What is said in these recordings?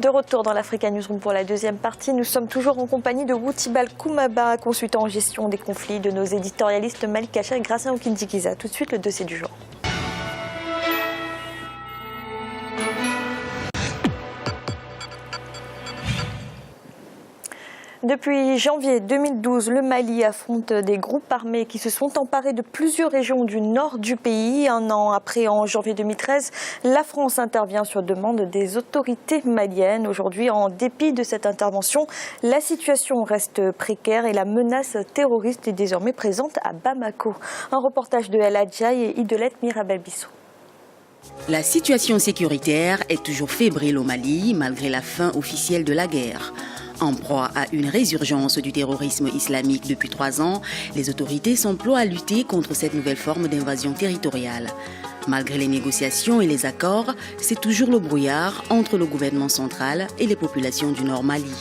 De retour dans l'Africa Newsroom pour la deuxième partie, nous sommes toujours en compagnie de Woutibal Koumaba, consultant en gestion des conflits, de nos éditorialistes Malik Kacha et Gracien Okindikiza. Tout de suite, le dossier du jour. Depuis janvier 2012, le Mali affronte des groupes armés qui se sont emparés de plusieurs régions du nord du pays. Un an après, en janvier 2013, la France intervient sur demande des autorités maliennes. Aujourd'hui, en dépit de cette intervention, la situation reste précaire et la menace terroriste est désormais présente à Bamako. Un reportage de El Hadjaï et Idolette Mirabel-Bissou. La situation sécuritaire est toujours fébrile au Mali, malgré la fin officielle de la guerre. En proie à une résurgence du terrorisme islamique depuis 3 ans, les autorités s'emploient à lutter contre cette nouvelle forme d'invasion territoriale. Malgré les négociations et les accords, c'est toujours le brouillard entre le gouvernement central et les populations du Nord Mali.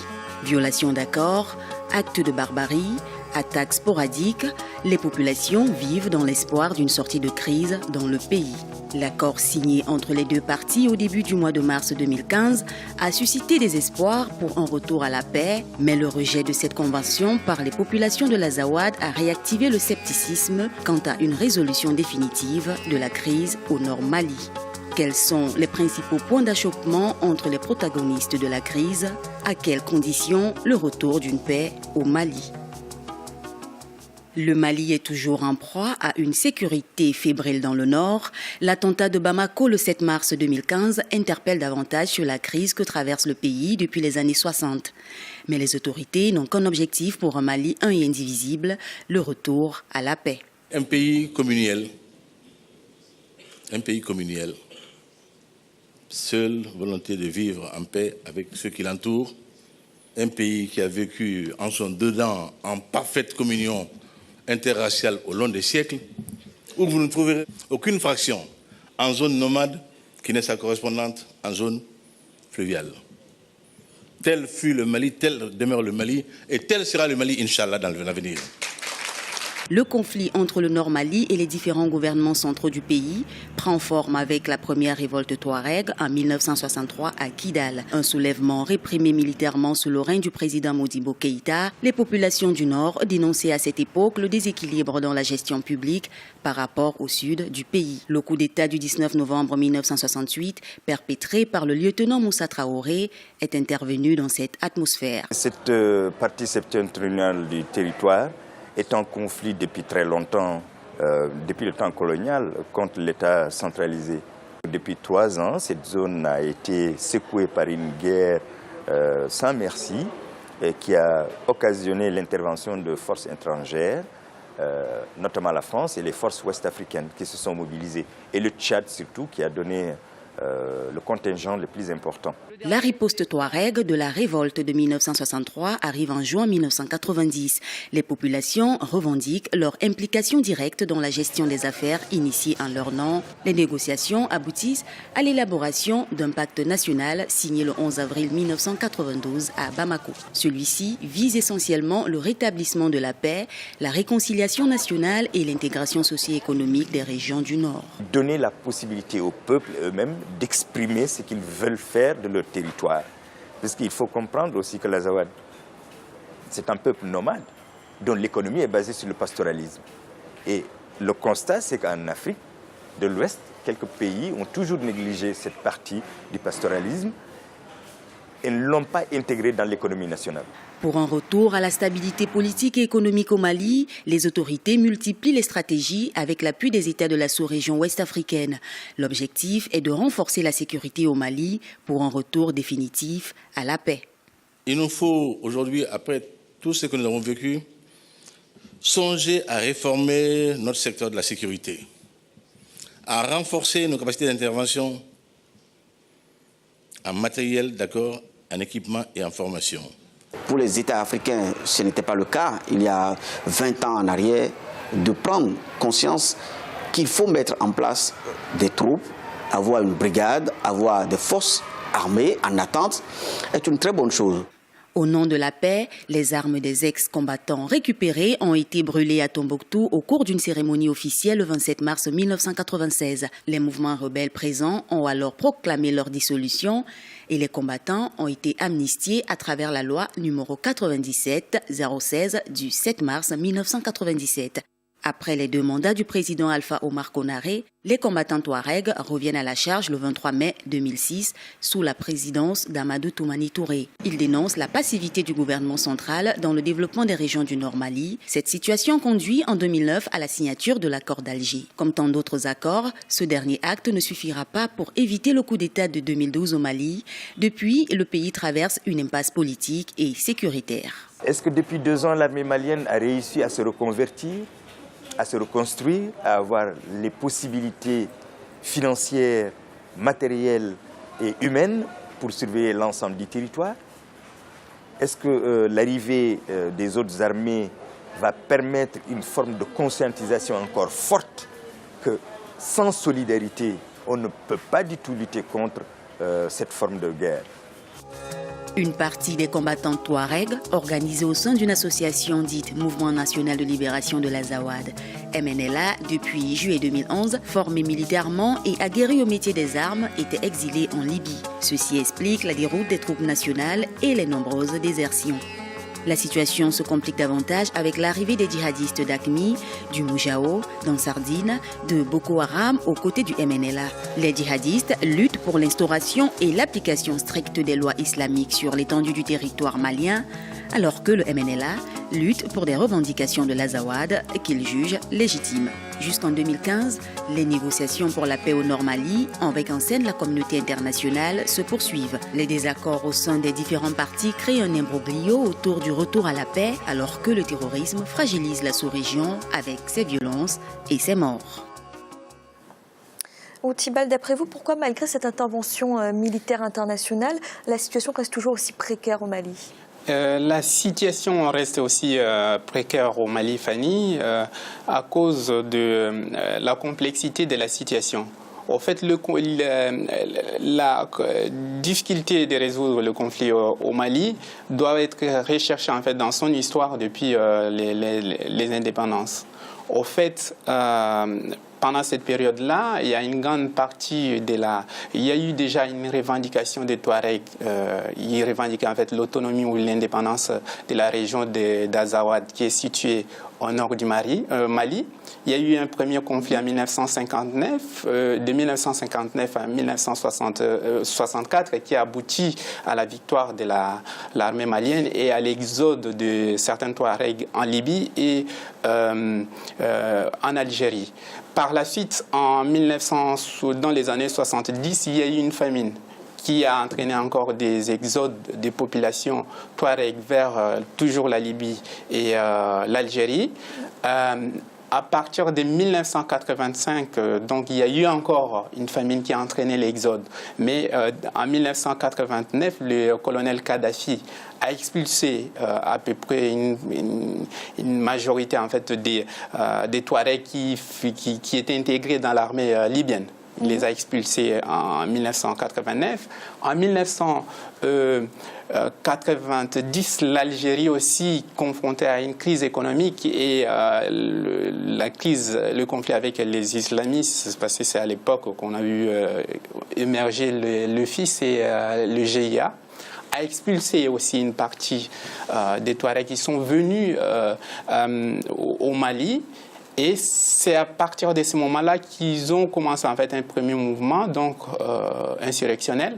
Violation d'accords, actes de barbarie, attaques sporadiques, les populations vivent dans l'espoir d'une sortie de crise dans le pays. L'accord signé entre les deux parties au début du mois de mars 2015 a suscité des espoirs pour un retour à la paix, mais le rejet de cette convention par les populations de l'Azawad a réactivé le scepticisme quant à une résolution définitive de la crise au Nord Mali. Quels sont les principaux points d'achoppement entre les protagonistes de la crise? À quelles conditions le retour d'une paix au Mali? Le Mali est toujours en proie à une sécurité fébrile dans le nord. L'attentat de Bamako le 7 mars 2015 interpelle davantage sur la crise que traverse le pays depuis les années 60. Mais les autorités n'ont qu'un objectif pour un Mali un et indivisible, le retour à la paix. Un pays communal, seule volonté de vivre en paix avec ceux qui l'entourent, un pays qui a vécu en son dedans en parfaite communion interraciale au long des siècles, où vous ne trouverez aucune fraction en zone nomade qui n'est sa correspondante en zone fluviale. Tel fut le Mali, tel demeure le Mali, et tel sera le Mali, Inch'Allah, dans l'avenir. Le conflit entre le Nord Mali et les différents gouvernements centraux du pays prend forme avec la première révolte Touareg en 1963 à Kidal. Un soulèvement réprimé militairement sous le règne du président Modibo Keïta. Les populations du Nord dénonçaient à cette époque le déséquilibre dans la gestion publique par rapport au sud du pays. Le coup d'État du 19 novembre 1968, perpétré par le lieutenant Moussa Traoré, est intervenu dans cette atmosphère. Cette partie septentrionale du territoire est en conflit depuis très longtemps, depuis le temps colonial, contre l'État centralisé. Depuis 3 ans, cette zone a été secouée par une guerre sans merci qui a occasionné l'intervention de forces étrangères, notamment la France et les forces ouest-africaines qui se sont mobilisées. Et le Tchad surtout qui a donné le contingent le plus important. La riposte touareg de la révolte de 1963 arrive en juin 1990. Les populations revendiquent leur implication directe dans la gestion des affaires initiées en leur nom. Les négociations aboutissent à l'élaboration d'un pacte national signé le 11 avril 1992 à Bamako. Celui-ci vise essentiellement le rétablissement de la paix, la réconciliation nationale et l'intégration socio-économique des régions du Nord. Donner la possibilité aux peuples eux-mêmes d'exprimer ce qu'ils veulent faire de leur territoire. Parce qu'il faut comprendre aussi que l'Azawad, c'est un peuple nomade dont l'économie est basée sur le pastoralisme. Et le constat, c'est qu'en Afrique de l'Ouest, quelques pays ont toujours négligé cette partie du pastoralisme et ne l'ont pas intégrée dans l'économie nationale. Pour un retour à la stabilité politique et économique au Mali, les autorités multiplient les stratégies avec l'appui des États de la sous-région ouest-africaine. L'objectif est de renforcer la sécurité au Mali pour un retour définitif à la paix. Il nous faut aujourd'hui, après tout ce que nous avons vécu, songer à réformer notre secteur de la sécurité, à renforcer nos capacités d'intervention en matériel, d'accord, en équipement et en formation. Pour les États africains, ce n'était pas le cas il y a 20 ans en arrière, de prendre conscience qu'il faut mettre en place des troupes, avoir une brigade, avoir des forces armées en attente, est une très bonne chose. Au nom de la paix, les armes des ex-combattants récupérées ont été brûlées à Tombouctou au cours d'une cérémonie officielle le 27 mars 1996. Les mouvements rebelles présents ont alors proclamé leur dissolution et les combattants ont été amnistiés à travers la loi numéro 97-016 du 7 mars 1997. Après les 2 mandats du président Alpha Omar Konaré, les combattants Touaregs reviennent à la charge le 23 mai 2006 sous la présidence d'Amadou Toumani Touré. Ils dénoncent la passivité du gouvernement central dans le développement des régions du Nord Mali. Cette situation conduit en 2009 à la signature de l'accord d'Alger. Comme tant d'autres accords, ce dernier acte ne suffira pas pour éviter le coup d'État de 2012 au Mali. Depuis, le pays traverse une impasse politique et sécuritaire. Est-ce que depuis 2 ans, l'armée malienne a réussi à se reconvertir, à se reconstruire, à avoir les possibilités financières, matérielles et humaines pour surveiller l'ensemble du territoire? Est-ce que l'arrivée des autres armées va permettre une forme de conscientisation encore forte que sans solidarité, on ne peut pas du tout lutter contre cette forme de guerre? Une partie des combattants Touaregs, organisés au sein d'une association dite Mouvement National de Libération de l'Azawad, MNLA, depuis juillet 2011, formés militairement et aguerris au métier des armes, étaient exilés en Libye. Ceci explique la déroute des troupes nationales et les nombreuses désertions. La situation se complique davantage avec l'arrivée des djihadistes d'Aqmi, du Moujao, d'Ansardine, de Boko Haram aux côtés du MNLA. Les djihadistes luttent pour l'instauration et l'application stricte des lois islamiques sur l'étendue du territoire malien, alors que le MNLA lutte pour des revendications de l'Azawad qu'il juge légitimes. Jusqu'en 2015, les négociations pour la paix au Nord Mali, avec en scène la communauté internationale, se poursuivent. Les désaccords au sein des différents partis créent un imbroglio autour du retour à la paix, alors que le terrorisme fragilise la sous-région avec ses violences et ses morts. Outibal, d'après vous, pourquoi malgré cette intervention militaire internationale, la situation reste toujours aussi précaire au Mali ? La situation reste aussi précaire au Mali, Fanny, à cause de la complexité de la situation. En fait, la difficulté de résoudre le conflit au Mali doit être recherchée en fait, dans son histoire depuis les indépendances. Au fait, pendant cette période-là, il y a une grande partie il y a eu déjà une revendication des Touaregs. Ils revendiquaient en fait l'autonomie ou l'indépendance de la région d'Azawad qui est située au nord du Mali. Il y a eu un premier conflit en 1959, de 1959 à 1964, qui a abouti à la victoire de l'armée malienne et à l'exode de certains Touaregs en Libye et en Algérie. Par la suite, dans les années 70, il y a eu une famine qui a entraîné encore des exodes des populations Touareg vers toujours la Libye et l'Algérie. À partir de 1985, donc il y a eu encore une famine qui a entraîné l'exode. Mais en 1989, le colonel Kadhafi a expulsé à peu près une majorité en fait, des Touaregs qui étaient intégrés dans l'armée libyenne. Il les a expulsés en 1989. En 1990, l'Algérie aussi confrontée à une crise économique et le conflit avec les islamistes, parce que c'est à l'époque qu'on a vu émerger le FIS et le GIA, a expulsé aussi une partie des Touaregs qui sont venus au Mali. Et c'est à partir de ce moment-là qu'ils ont commencé en fait un premier mouvement donc insurrectionnel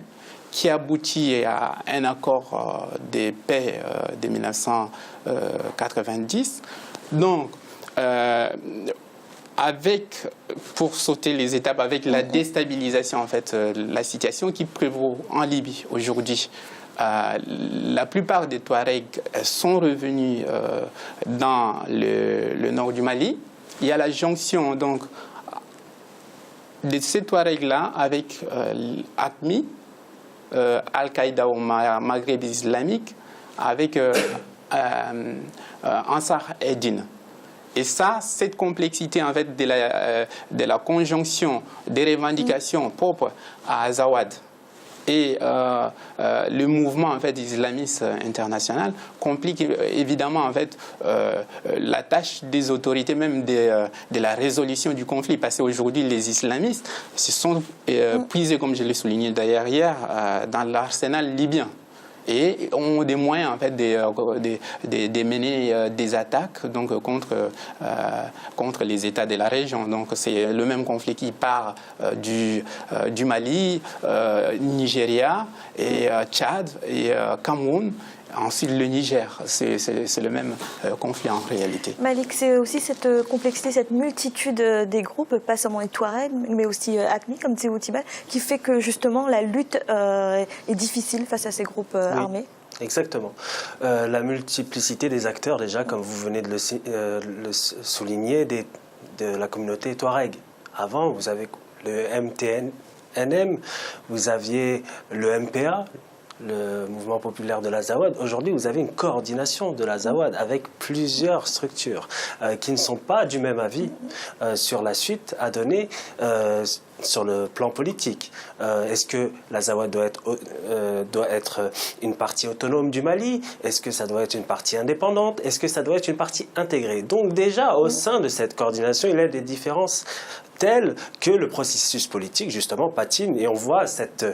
qui aboutit à un accord de paix de 1990. Donc, pour sauter les étapes, avec la déstabilisation en fait, la situation qui prévaut en Libye aujourd'hui. La plupart des Touaregs sont revenus dans le nord du Mali. Il y a la jonction donc, de ces Touaregs-là avec Aqmi, Al-Qaïda au Maghreb islamique, avec Ansar Eddine. Et ça, cette complexité en fait, de la conjonction des revendications propres à Azawad et le mouvement en fait islamiste international complique évidemment en fait la tâche des autorités même de la résolution du conflit, parce qu'aujourd'hui les islamistes se sont puisés, comme je l'ai souligné d'ailleurs hier, dans l'arsenal libyen et ont des moyens en fait de mener des attaques donc contre les États de la région. Donc c'est le même conflit qui part du Mali, Nigeria et Tchad et Cameroun. Ensuite, le Niger, c'est le même conflit en réalité. Malik, c'est aussi cette complexité, cette multitude des groupes, pas seulement les Touaregs, mais aussi AQMI, comme disait Outibal, qui fait que justement la lutte est difficile face à ces groupes armés. Exactement. La multiplicité des acteurs, déjà, comme vous venez de le souligner, de la communauté Touareg. Avant, vous avez le MTNM, vous aviez le MPA, le mouvement populaire de l'Azawad. Aujourd'hui, vous avez une coordination de l'Azawad avec plusieurs structures qui ne sont pas du même avis sur la suite à donner sur le plan politique. Est-ce que l'Azawad doit être une partie autonome du Mali? Est-ce que ça doit être une partie indépendante? Est-ce que ça doit être une partie intégrée? Donc déjà, au sein de cette coordination, il y a des différences telles que le processus politique, justement, patine. Et on voit cette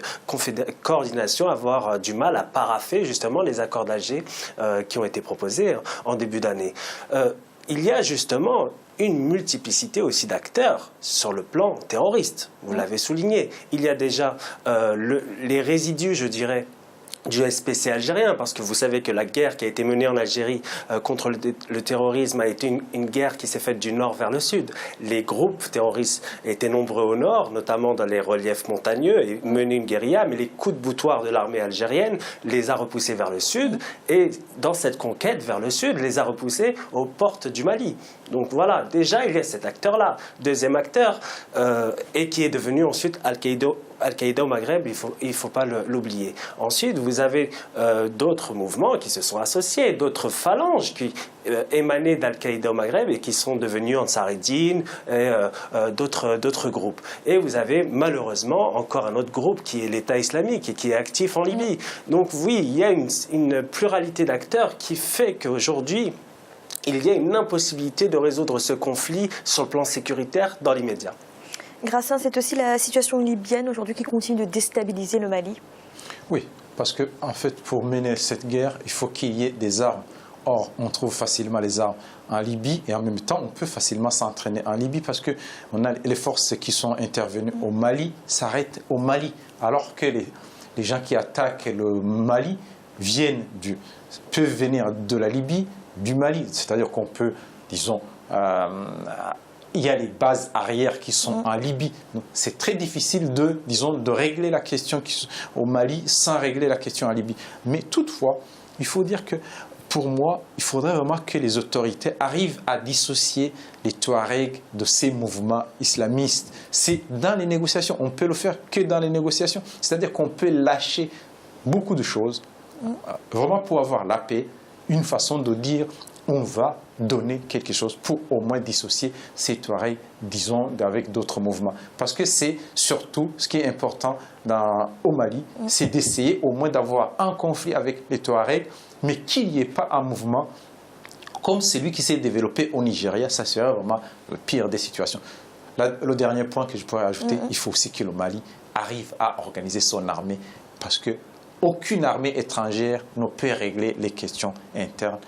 coordination avoir du mal à paraffer, justement, les accords d'Alger qui ont été proposés en début d'année. Il y a justement une multiplicité aussi d'acteurs sur le plan terroriste. Vous l'avez souligné. Il y a déjà les résidus, je dirais, du SPC algérien, parce que vous savez que la guerre qui a été menée en Algérie contre le terrorisme a été une guerre qui s'est faite du nord vers le sud. Les groupes terroristes étaient nombreux au nord, notamment dans les reliefs montagneux, et menaient une guérilla, mais les coups de boutoir de l'armée algérienne les a repoussés vers le sud, et dans cette conquête vers le sud, les a repoussés aux portes du Mali. Donc voilà, déjà il y a cet acteur-là. Deuxième acteur, et qui est devenu ensuite Al-Qaïda au Maghreb, il faut pas l'oublier. Ensuite, vous avez d'autres mouvements qui se sont associés, d'autres phalanges qui émanaient d'Al-Qaïda au Maghreb et qui sont devenus Ansar Eddin et d'autres groupes. Et vous avez malheureusement encore un autre groupe qui est l'État islamique et qui est actif en Libye. Donc oui, il y a une pluralité d'acteurs qui fait qu'aujourd'hui, il y a une impossibilité de résoudre ce conflit sur le plan sécuritaire dans l'immédiat. Grassin, c'est aussi la situation libyenne aujourd'hui qui continue de déstabiliser le Mali. Oui, parce que en fait, pour mener cette guerre, il faut qu'il y ait des armes. Or, on trouve facilement les armes en Libye et en même temps, on peut facilement s'entraîner en Libye parce que les forces qui sont intervenues au Mali s'arrêtent au Mali, alors que les gens qui attaquent le Mali peuvent venir de la Libye, du Mali. C'est-à-dire qu'on peut, disons, il y a les bases arrières qui sont en Libye. C'est très difficile de régler la question au Mali sans régler la question en Libye. Mais toutefois, il faut dire que pour moi, il faudrait vraiment que les autorités arrivent à dissocier les Touaregs de ces mouvements islamistes. C'est dans les négociations. On peut le faire que dans les négociations. C'est-à-dire qu'on peut lâcher beaucoup de choses vraiment pour avoir la paix. Une façon de dire on va donner quelque chose pour au moins dissocier ces Touaregs, disons, avec d'autres mouvements. Parce que c'est surtout ce qui est important au Mali, c'est d'essayer au moins d'avoir un conflit avec les Touaregs, mais qu'il n'y ait pas un mouvement comme celui qui s'est développé au Nigeria. Ça serait vraiment le pire des situations. Le dernier point que je pourrais ajouter, il faut aussi que le Mali arrive à organiser son armée, parce que aucune armée étrangère ne peut régler les questions internes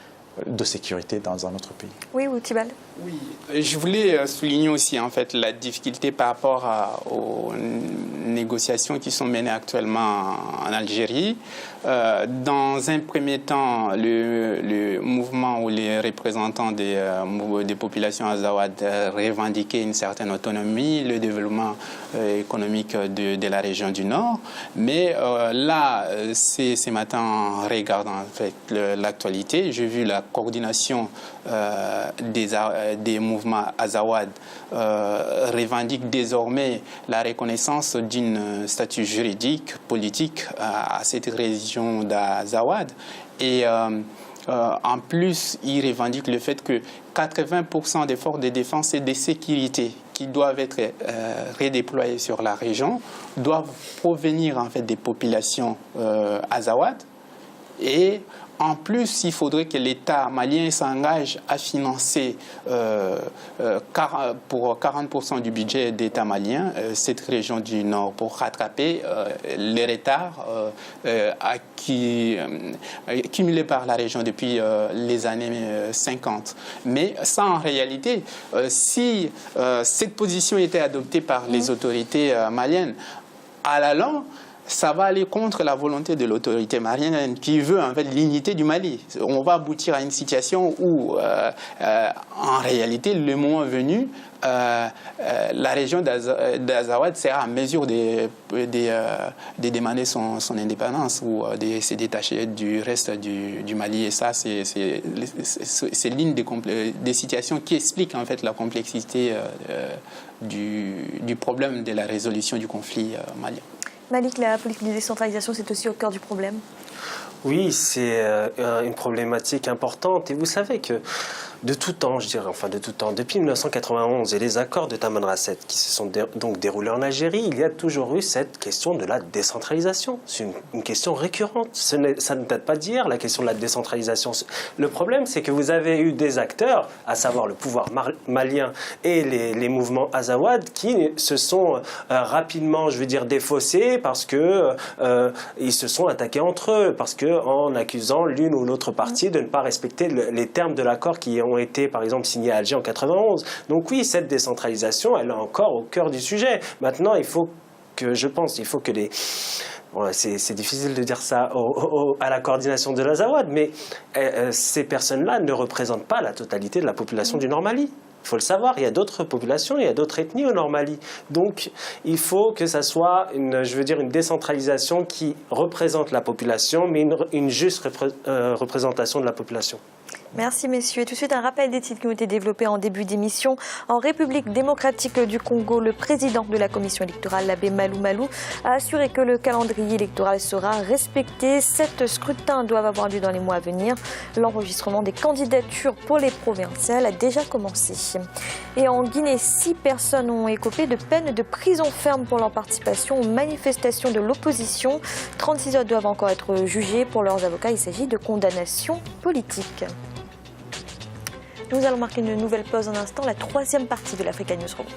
de sécurité dans un autre pays. Oui, Outibal. Oui, je voulais souligner aussi en fait la difficulté par rapport aux négociations qui sont menées actuellement en Algérie. Dans un premier temps, le mouvement ou les représentants des populations azawad revendiquaient une certaine autonomie, le développement économique de la région du Nord. Mais là, ce matin, en regardant en fait, l'actualité, j'ai vu la coordination des mouvements azawad revendique désormais la reconnaissance d'une statut juridique, politique à cette région d'Azawad. Et en plus, ils revendiquent le fait que 80% des forces de défense et de sécurité qui doivent être redéployées sur la région doivent provenir en fait des populations azawad. Et en plus, il faudrait que l'État malien s'engage à financer pour 40% du budget d'État malien cette région du Nord pour rattraper les retards accumulés par la région depuis les années 50. Mais ça, en réalité, si cette position était adoptée par les autorités maliennes, à la longue, ça va aller contre la volonté de l'autorité malienne qui veut en fait l'unité du Mali. On va aboutir à une situation où, en réalité, le moment venu, la région d'Azawad sera en mesure de demander son indépendance ou de se détacher du reste du Mali. Et ça, c'est l'une des situations qui explique en fait la complexité du problème de la résolution du conflit malien. Malik, la politique de décentralisation, c'est aussi au cœur du problème. Oui, c'est une problématique importante. Et vous savez que de tout temps, je dirais, enfin de tout temps, depuis 1991 et les accords de Tamanrasset qui se sont donc déroulés en Algérie, il y a toujours eu cette question de la décentralisation. C'est une question récurrente. Ça ne date pas d'hier, la question de la décentralisation. Le problème, c'est que vous avez eu des acteurs, à savoir le pouvoir malien et les mouvements azawad, qui se sont rapidement, je veux dire, défaussés parce que ils se sont attaqués entre eux, parce que en accusant l'une ou l'autre partie de ne pas respecter les termes de l'accord qui ont été, par exemple, signés à Alger en 91. Donc oui, cette décentralisation, elle est encore au cœur du sujet. Maintenant, il faut que les... Bon, c'est difficile de dire ça à la coordination de l'Azawad, mais ces personnes-là ne représentent pas la totalité de la population du Nord Mali. Il faut le savoir, il y a d'autres populations, il y a d'autres ethnies au Nord Mali. Donc, il faut que ça soit une décentralisation qui représente la population, mais une juste représentation de la population. Merci messieurs. Et tout de suite, un rappel des titres qui ont été développés en début d'émission. En République démocratique du Congo, le président de la commission électorale, l'abbé Malou Malou, a assuré que le calendrier électoral sera respecté. 7 scrutins doivent avoir lieu dans les mois à venir. L'enregistrement des candidatures pour les provinciales a déjà commencé. Et en Guinée, 6 personnes ont écopé de peine de prison ferme pour leur participation aux manifestations de l'opposition. 36 autres doivent encore être jugés. Pour leurs avocats, il s'agit de condamnations politiques. Nous allons marquer une nouvelle pause un instant, la 3e partie de l'Africa News Room.